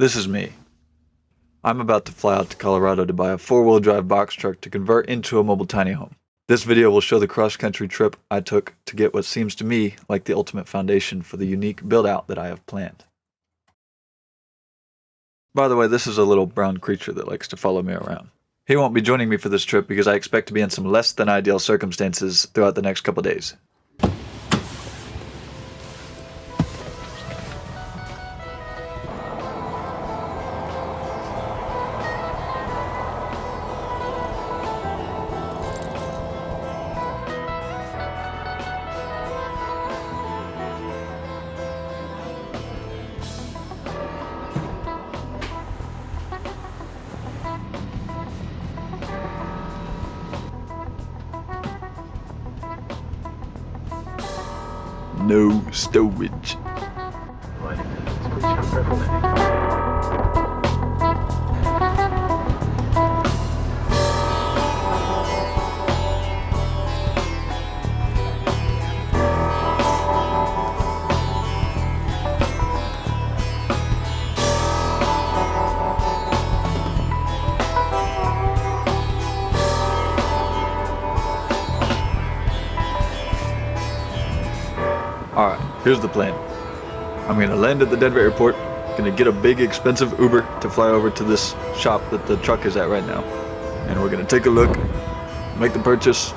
This is me. I'm about to fly out to Colorado to buy a four-wheel drive box truck to convert into a mobile tiny home. This video will show the cross-country trip I took to get what seems to me like the ultimate foundation for the unique build-out that I have planned. By the way, this is a little brown creature that likes to follow me around. He won't be joining me for this trip because I expect to be in some less than ideal circumstances throughout the next couple days. No storage. Alright, here's the plan. I'm gonna land at the Denver airport, gonna get a big expensive Uber to fly over to this shop that the truck is at right now. And we're gonna take a look, make the purchase,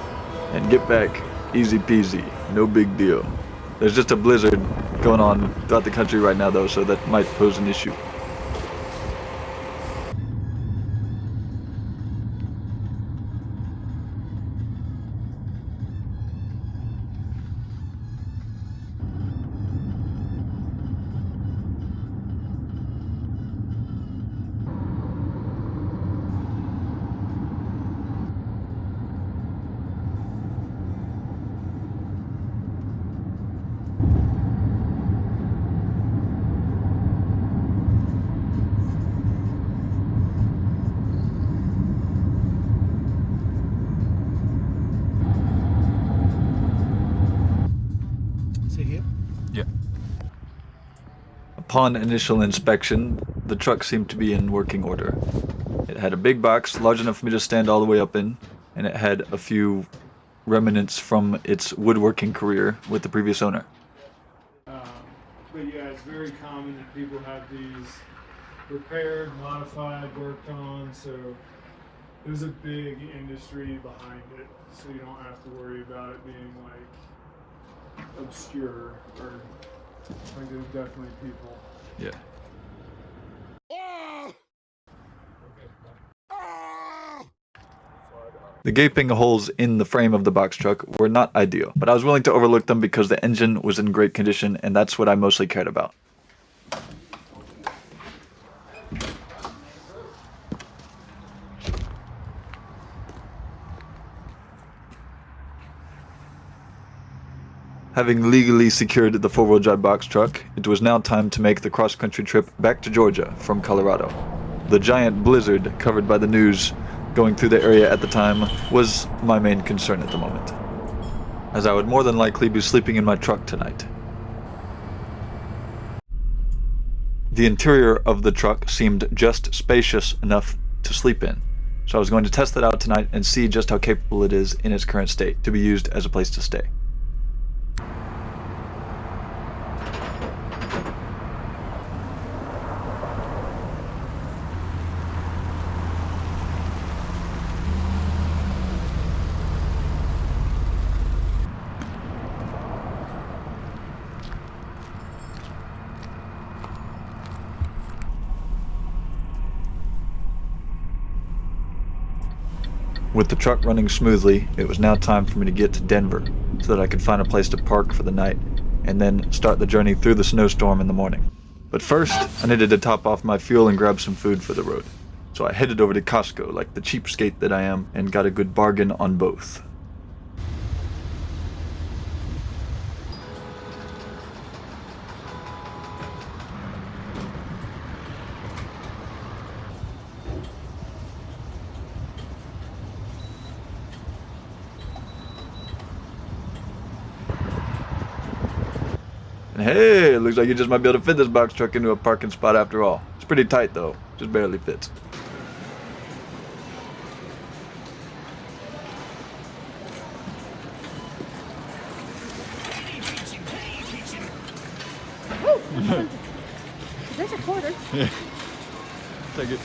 and get back easy peasy, no big deal. There's just a blizzard going on throughout the country right now though, so that might pose an issue. Yeah. Upon initial inspection, the truck seemed to be in working order. It had a big box, large enough for me to stand all the way up in, and it had a few remnants from its woodworking career with the previous owner. But yeah, it's very common that people have these repaired, modified, worked on, so there's a big industry behind it, so you don't have to worry about it being like obscure, or like there's definitely people. Yeah. The gaping holes in the frame of the box truck were not ideal, but I was willing to overlook them because the engine was in great condition, and that's what I mostly cared about. Having legally secured the four-wheel drive box truck, it was now time to make the cross-country trip back to Georgia from Colorado. The giant blizzard covered by the news going through the area at the time was my main concern at the moment, as I would more than likely be sleeping in my truck tonight. The interior of the truck seemed just spacious enough to sleep in, so I was going to test that out tonight and see just how capable it is in its current state to be used as a place to stay. With the truck running smoothly, it was now time for me to get to Denver so that I could find a place to park for the night and then start the journey through the snowstorm in the morning. But first, I needed to top off my fuel and grab some food for the road. So I headed over to Costco like the cheapskate that I am and got a good bargain on both. And hey, it looks like you just might be able to fit this box truck into a parking spot after all. It's pretty tight though, just barely fits. There's a quarter. Yeah. Take it.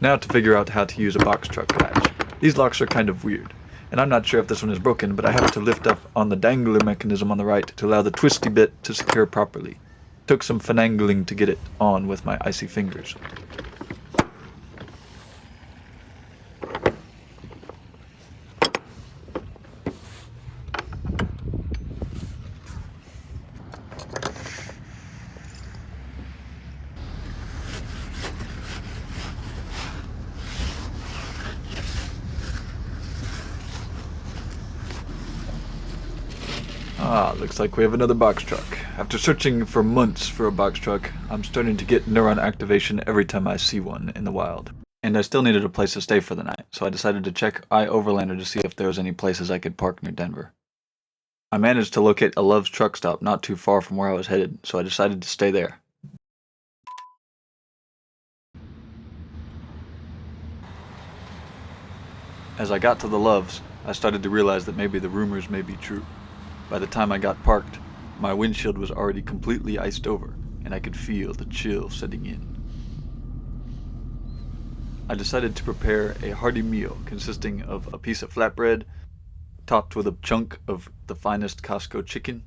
Now to figure out how to use a box truck latch. These locks are kind of weird, and I'm not sure if this one is broken, but I have to lift up on the dangler mechanism on the right to allow the twisty bit to secure properly. Took some finagling to get it on with my icy fingers. Ah, looks like we have another box truck. After searching for months for a box truck, I'm starting to get neuron activation every time I see one in the wild. And I still needed a place to stay for the night, so I decided to check iOverlander to see if there was any places I could park near Denver. I managed to locate a Love's truck stop not too far from where I was headed, so I decided to stay there. As I got to the Love's, I started to realize that maybe the rumors may be true. By the time I got parked, my windshield was already completely iced over, and I could feel the chill setting in. I decided to prepare a hearty meal consisting of a piece of flatbread, topped with a chunk of the finest Costco chicken,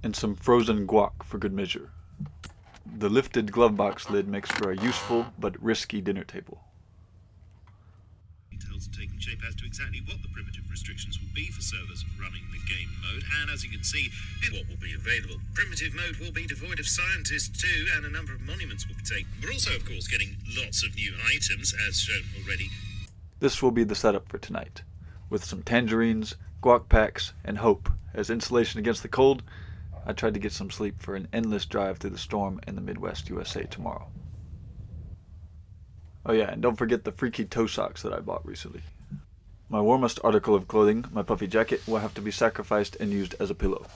and some frozen guac for good measure. The lifted glove box lid makes for a useful but risky dinner table. Details are taking shape as to exactly what the primitive restrictions will be for servers running the game mode, and as you can see, what will be available. Primitive mode will be devoid of scientists too, and a number of monuments will be taken. We're also, of course, getting lots of new items, as shown already. This will be the setup for tonight, with some tangerines, guac packs, and hope. As insulation against the cold, I tried to get some sleep for an endless drive through the storm in the Midwest USA tomorrow. Oh yeah, and don't forget the freaky toe socks that I bought recently. My warmest article of clothing, my puffy jacket, will have to be sacrificed and used as a pillow.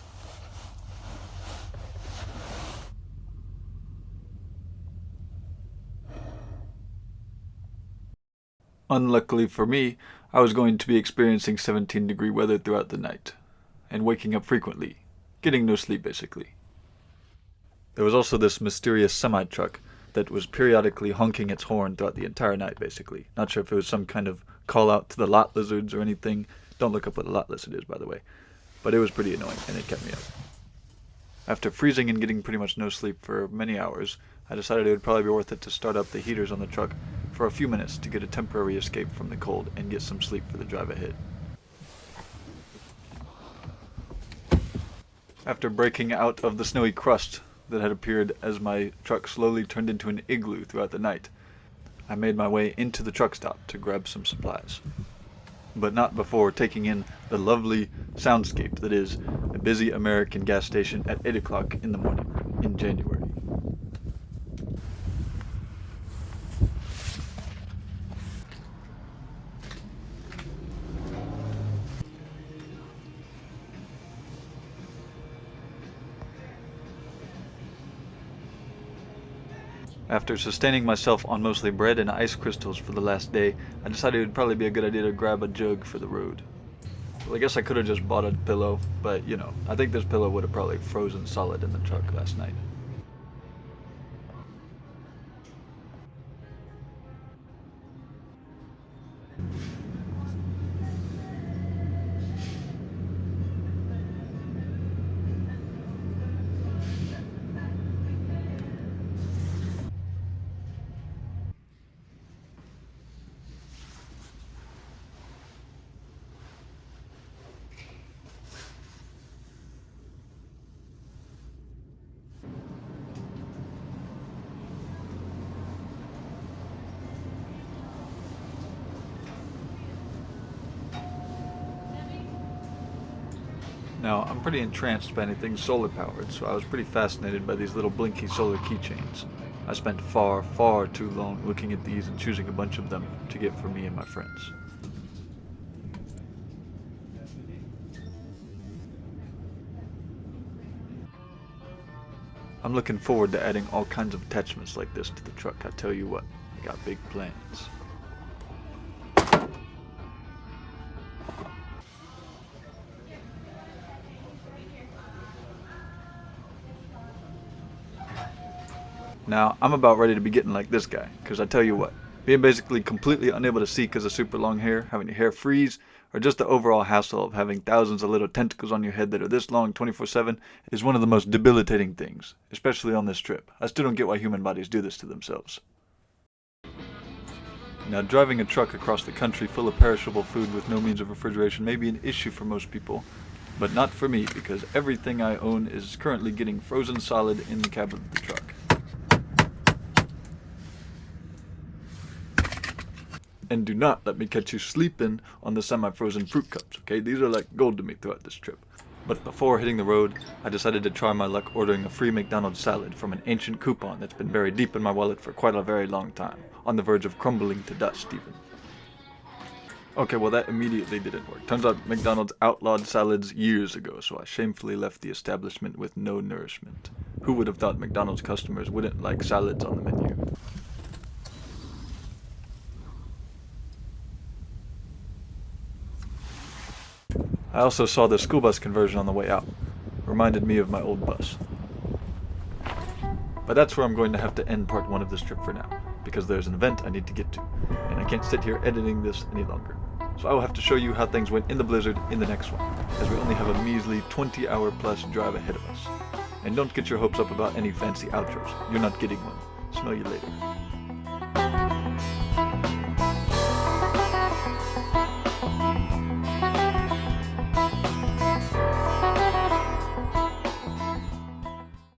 Unluckily for me, I was going to be experiencing 17-degree weather throughout the night, and waking up frequently, getting no sleep basically. There was also this mysterious semi-truck that was periodically honking its horn throughout the entire night, basically. Not sure if it was some kind of call out to the lot lizards or anything. Don't look up what a lot lizard is, by the way. But it was pretty annoying, and it kept me up. After freezing and getting pretty much no sleep for many hours, I decided it would probably be worth it to start up the heaters on the truck for a few minutes to get a temporary escape from the cold and get some sleep for the drive ahead. After breaking out of the snowy crust that had appeared as my truck slowly turned into an igloo throughout the night, I made my way into the truck stop to grab some supplies. But not before taking in the lovely soundscape that is a busy American gas station at 8 o'clock in the morning in January. After sustaining myself on mostly bread and ice crystals for the last day, I decided it would probably be a good idea to grab a jug for the road. Well, I guess I could have just bought a pillow, but I think this pillow would have probably frozen solid in the truck last night. Now, I'm pretty entranced by anything solar powered, so I was pretty fascinated by these little blinky solar keychains. I spent far, far too long looking at these and choosing a bunch of them to get for me and my friends. I'm looking forward to adding all kinds of attachments like this to the truck. I tell you what, I got big plans. Now, I'm about ready to be getting like this guy, because I tell you what, being basically completely unable to see because of super long hair, having your hair freeze, or just the overall hassle of having thousands of little tentacles on your head that are this long 24/7 is one of the most debilitating things, especially on this trip. I still don't get why human bodies do this to themselves. Now, driving a truck across the country full of perishable food with no means of refrigeration may be an issue for most people, but not for me, because everything I own is currently getting frozen solid in the cab of the truck. And do not let me catch you sleeping on the semi-frozen fruit cups, okay? These are like gold to me throughout this trip. But before hitting the road, I decided to try my luck ordering a free McDonald's salad from an ancient coupon that's been buried deep in my wallet for quite a very long time, on the verge of crumbling to dust even. Okay, well that immediately didn't work. Turns out McDonald's outlawed salads years ago, so I shamefully left the establishment with no nourishment. Who would have thought McDonald's customers wouldn't like salads on the menu? I also saw the school bus conversion on the way out. Reminded me of my old bus. But that's where I'm going to have to end part 1 of this trip for now, because there's an event I need to get to, and I can't sit here editing this any longer. So I will have to show you how things went in the blizzard in the next one, as we only have a measly 20-hour plus drive ahead of us. And don't get your hopes up about any fancy outros. You're not getting one. Smell you later.